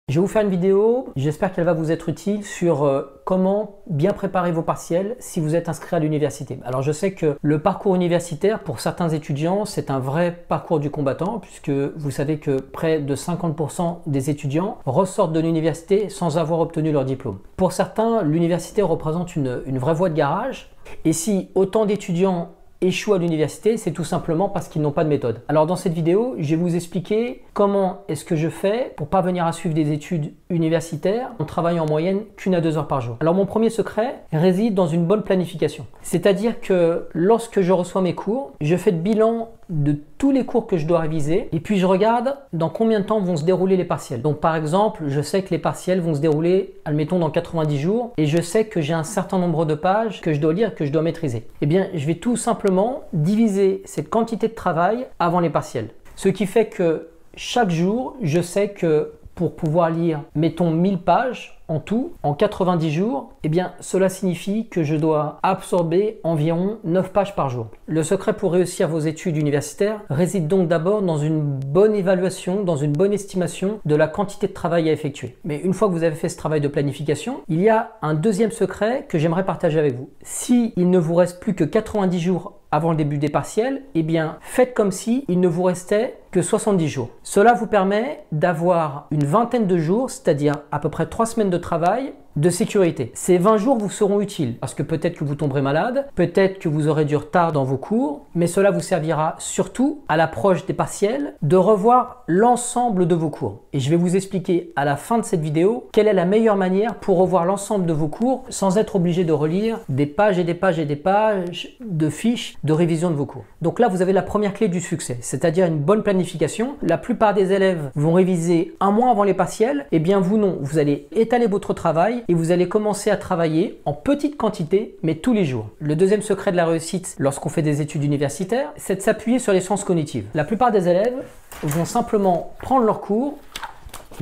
Je vais vous faire une vidéo, j'espère qu'elle va vous être utile sur comment bien préparer vos partiels si vous êtes inscrit à l'université. Alors je sais que le parcours universitaire pour certains étudiants c'est un vrai parcours du combattant puisque vous savez que près de 50% des étudiants ressortent de l'université sans avoir obtenu leur diplôme. Pour certains, l'université représente une vraie voie de garage et si autant d'étudiants échouent à l'université, c'est tout simplement parce qu'ils n'ont pas de méthode. Alors dans cette vidéo, je vais vous expliquer comment est-ce que je fais pour parvenir à suivre des études universitaires en travaillant en moyenne qu'1 à 2 heures par jour. Alors mon premier secret réside dans une bonne planification. C'est-à-dire que lorsque je reçois mes cours, je fais le bilan de tous les cours que je dois réviser et puis je regarde dans combien de temps vont se dérouler les partiels. Donc par exemple, je sais que les partiels vont se dérouler, admettons, dans 90 jours et je sais que j'ai un certain nombre de pages que je dois lire, que je dois maîtriser. Eh bien, je vais tout simplement diviser cette quantité de travail avant les partiels. Ce qui fait que chaque jour, je sais que pour pouvoir lire, mettons 1000 pages en tout, en 90 jours, eh bien cela signifie que je dois absorber environ 9 pages par jour. Le secret pour réussir vos études universitaires réside donc d'abord dans une bonne évaluation, dans une bonne estimation de la quantité de travail à effectuer. Mais une fois que vous avez fait ce travail de planification, il y a un deuxième secret que j'aimerais partager avec vous. Si il ne vous reste plus que 90 jours avant le début des partiels, eh bien faites comme si il ne vous restait que 70 jours. Cela vous permet d'avoir une vingtaine de jours, c'est-à-dire à peu près 3 semaines de travail de sécurité. Ces 20 jours vous seront utiles parce que peut-être que vous tomberez malade, peut-être que vous aurez du retard dans vos cours, mais cela vous servira surtout à l'approche des partiels de revoir l'ensemble de vos cours. Et je vais vous expliquer à la fin de cette vidéo quelle est la meilleure manière pour revoir l'ensemble de vos cours sans être obligé de relire des pages et des pages et des pages de fiches de révision de vos cours. Donc là, vous avez la première clé du succès, c'est-à-dire une bonne planification. La plupart des élèves vont réviser un mois avant les partiels, et bien vous non, vous allez étaler votre travail et vous allez commencer à travailler en petite quantité, mais tous les jours. Le deuxième secret de la réussite lorsqu'on fait des études universitaires, c'est de s'appuyer sur les sciences cognitives. La plupart des élèves vont simplement prendre leur cours,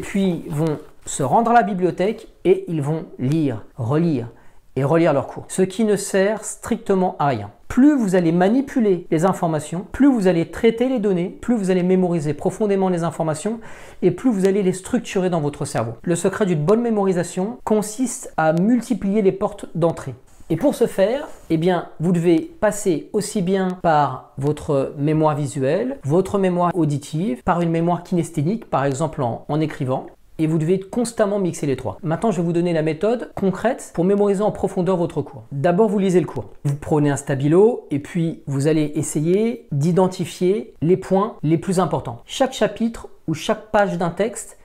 puis vont se rendre à la bibliothèque et ils vont lire, relire et relire leur cours. Ce qui ne sert strictement à rien. Plus vous allez manipuler les informations, plus vous allez traiter les données, plus vous allez mémoriser profondément les informations et plus vous allez les structurer dans votre cerveau. Le secret d'une bonne mémorisation consiste à multiplier les portes d'entrée. Et pour ce faire, eh bien, vous devez passer aussi bien par votre mémoire visuelle, votre mémoire auditive, par une mémoire kinesthénique, par exemple en écrivant. Et vous devez constamment mixer les trois. Maintenant, je vais vous donner la méthode concrète pour mémoriser en profondeur votre cours. D'abord, vous lisez le cours. Vous prenez un stabilo et puis vous allez essayer d'identifier les points les plus importants. Chaque chapitre ou chaque page d'un texte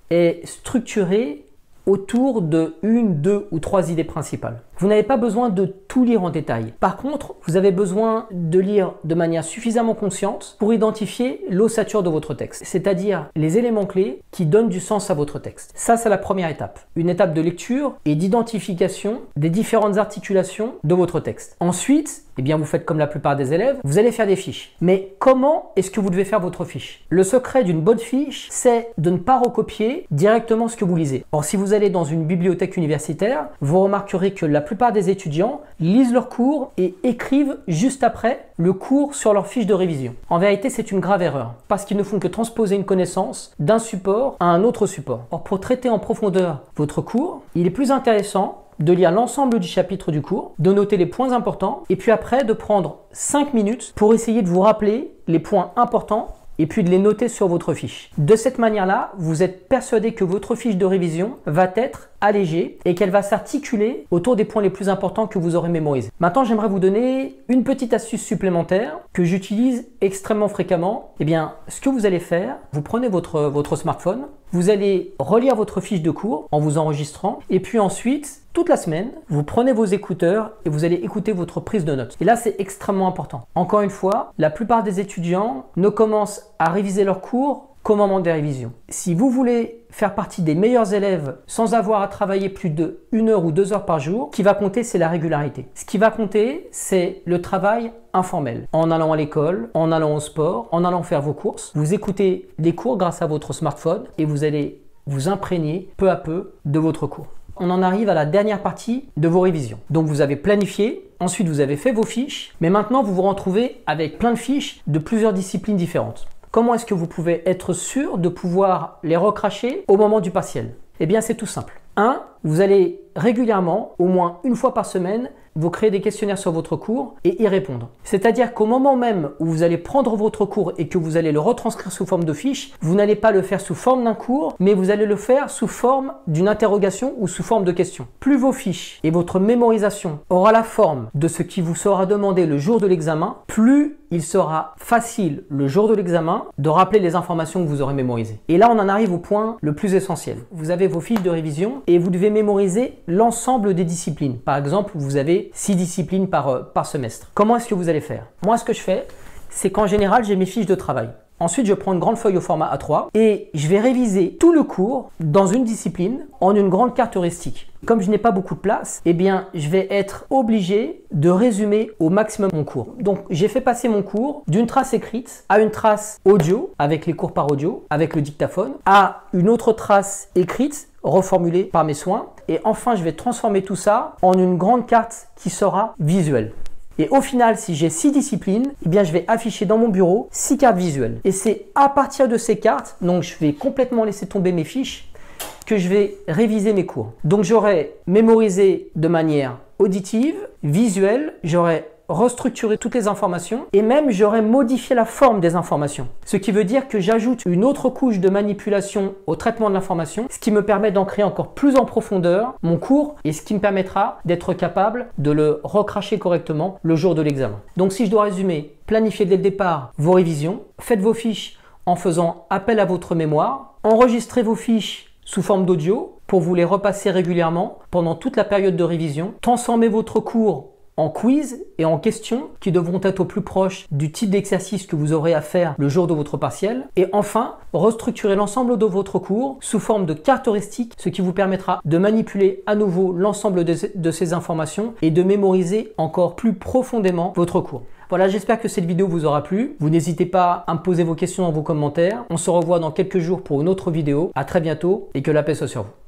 est structuré autour de 1, 2 ou 3 idées principales. Vous n'avez pas besoin de tout lire en détail. Par contre, vous avez besoin de lire de manière suffisamment consciente pour identifier l'ossature de votre texte, c'est-à-dire les éléments clés qui donnent du sens à votre texte. Ça, c'est la première étape. Une étape de lecture et d'identification des différentes articulations de votre texte. Ensuite, eh bien, vous faites comme la plupart des élèves, vous allez faire des fiches. Mais comment est-ce que vous devez faire votre fiche? Le secret d'une bonne fiche, c'est de ne pas recopier directement ce que vous lisez. Or, si vous allez dans une bibliothèque universitaire, vous remarquerez que la plupart des étudiants lisent leur cours et écrivent juste après le cours sur leur fiche de révision. En vérité, c'est une grave erreur parce qu'ils ne font que transposer une connaissance d'un support à un autre support. Or, pour traiter en profondeur votre cours, il est plus intéressant de lire l'ensemble du chapitre du cours, de noter les points importants et puis après de prendre 5 minutes pour essayer de vous rappeler les points importants et puis de les noter sur votre fiche. De cette manière-là, vous êtes persuadé que votre fiche de révision va être allégée et qu'elle va s'articuler autour des points les plus importants que vous aurez mémorisés. Maintenant, j'aimerais vous donner une petite astuce supplémentaire que j'utilise extrêmement fréquemment. Eh bien, ce que vous allez faire, vous prenez votre smartphone, vous allez relire votre fiche de cours en vous enregistrant et puis ensuite, toute la semaine, vous prenez vos écouteurs et vous allez écouter votre prise de notes. Et là, c'est extrêmement important. Encore une fois, la plupart des étudiants ne commencent à réviser leurs cours qu'au moment des révisions. Si vous voulez faire partie des meilleurs élèves sans avoir à travailler plus de 1 heure ou 2 heures par jour, ce qui va compter, c'est la régularité. Ce qui va compter, c'est le travail informel. En allant à l'école, en allant au sport, en allant faire vos courses, vous écoutez les cours grâce à votre smartphone et vous allez vous imprégner peu à peu de votre cours. On en arrive à la dernière partie de vos révisions. Donc vous avez planifié, ensuite vous avez fait vos fiches, mais maintenant vous vous retrouvez avec plein de fiches de plusieurs disciplines différentes. comment est-ce que vous pouvez être sûr de pouvoir les recracher au moment du partiel? Eh bien, c'est tout simple. 1. Vous allez régulièrement, au moins une fois par semaine, vous créez des questionnaires sur votre cours et y répondre. C'est-à-dire qu'au moment même où vous allez prendre votre cours et que vous allez le retranscrire sous forme de fiche, vous n'allez pas le faire sous forme d'un cours, mais vous allez le faire sous forme d'une interrogation ou sous forme de question. Plus vos fiches et votre mémorisation aura la forme de ce qui vous sera demandé le jour de l'examen, plus il sera facile le jour de l'examen de rappeler les informations que vous aurez mémorisées. Et là, on en arrive au point le plus essentiel. Vous avez vos fiches de révision et vous devez mémoriser l'ensemble des disciplines. Par exemple, vous avez 6 disciplines par semestre. Comment est-ce que vous allez faire? Moi, ce que je fais, c'est qu'en général, j'ai mes fiches de travail. Ensuite, je prends une grande feuille au format A3 et je vais réviser tout le cours dans une discipline en une grande carte heuristique. Comme je n'ai pas beaucoup de place, eh bien, je vais être obligé de résumer au maximum mon cours. Donc, j'ai fait passer mon cours d'une trace écrite à une trace audio, avec les cours par audio, avec le dictaphone, à une autre trace écrite, reformulée par mes soins. Et enfin, je vais transformer tout ça en une grande carte qui sera visuelle. Et au final, si j'ai 6 disciplines, eh bien, je vais afficher dans mon bureau 6 cartes visuelles. Et c'est à partir de ces cartes, donc je vais complètement laisser tomber mes fiches, que je vais réviser mes cours. Donc j'aurai mémorisé de manière auditive, visuelle, j'aurai restructurer toutes les informations et même j'aurais modifié la forme des informations. Ce qui veut dire que j'ajoute une autre couche de manipulation au traitement de l'information, ce qui me permet d'ancrer encore plus en profondeur mon cours et ce qui me permettra d'être capable de le recracher correctement le jour de l'examen. Donc si je dois résumer, planifiez dès le départ vos révisions, faites vos fiches en faisant appel à votre mémoire, enregistrez vos fiches sous forme d'audio pour vous les repasser régulièrement pendant toute la période de révision, transformez votre cours en quiz et en questions qui devront être au plus proche du type d'exercice que vous aurez à faire le jour de votre partiel. Et enfin, restructurez l'ensemble de votre cours sous forme de carte heuristique, ce qui vous permettra de manipuler à nouveau l'ensemble de ces informations et de mémoriser encore plus profondément votre cours. Voilà, j'espère que cette vidéo vous aura plu. Vous n'hésitez pas à me poser vos questions dans vos commentaires. On se revoit dans quelques jours pour une autre vidéo. À très bientôt et que la paix soit sur vous.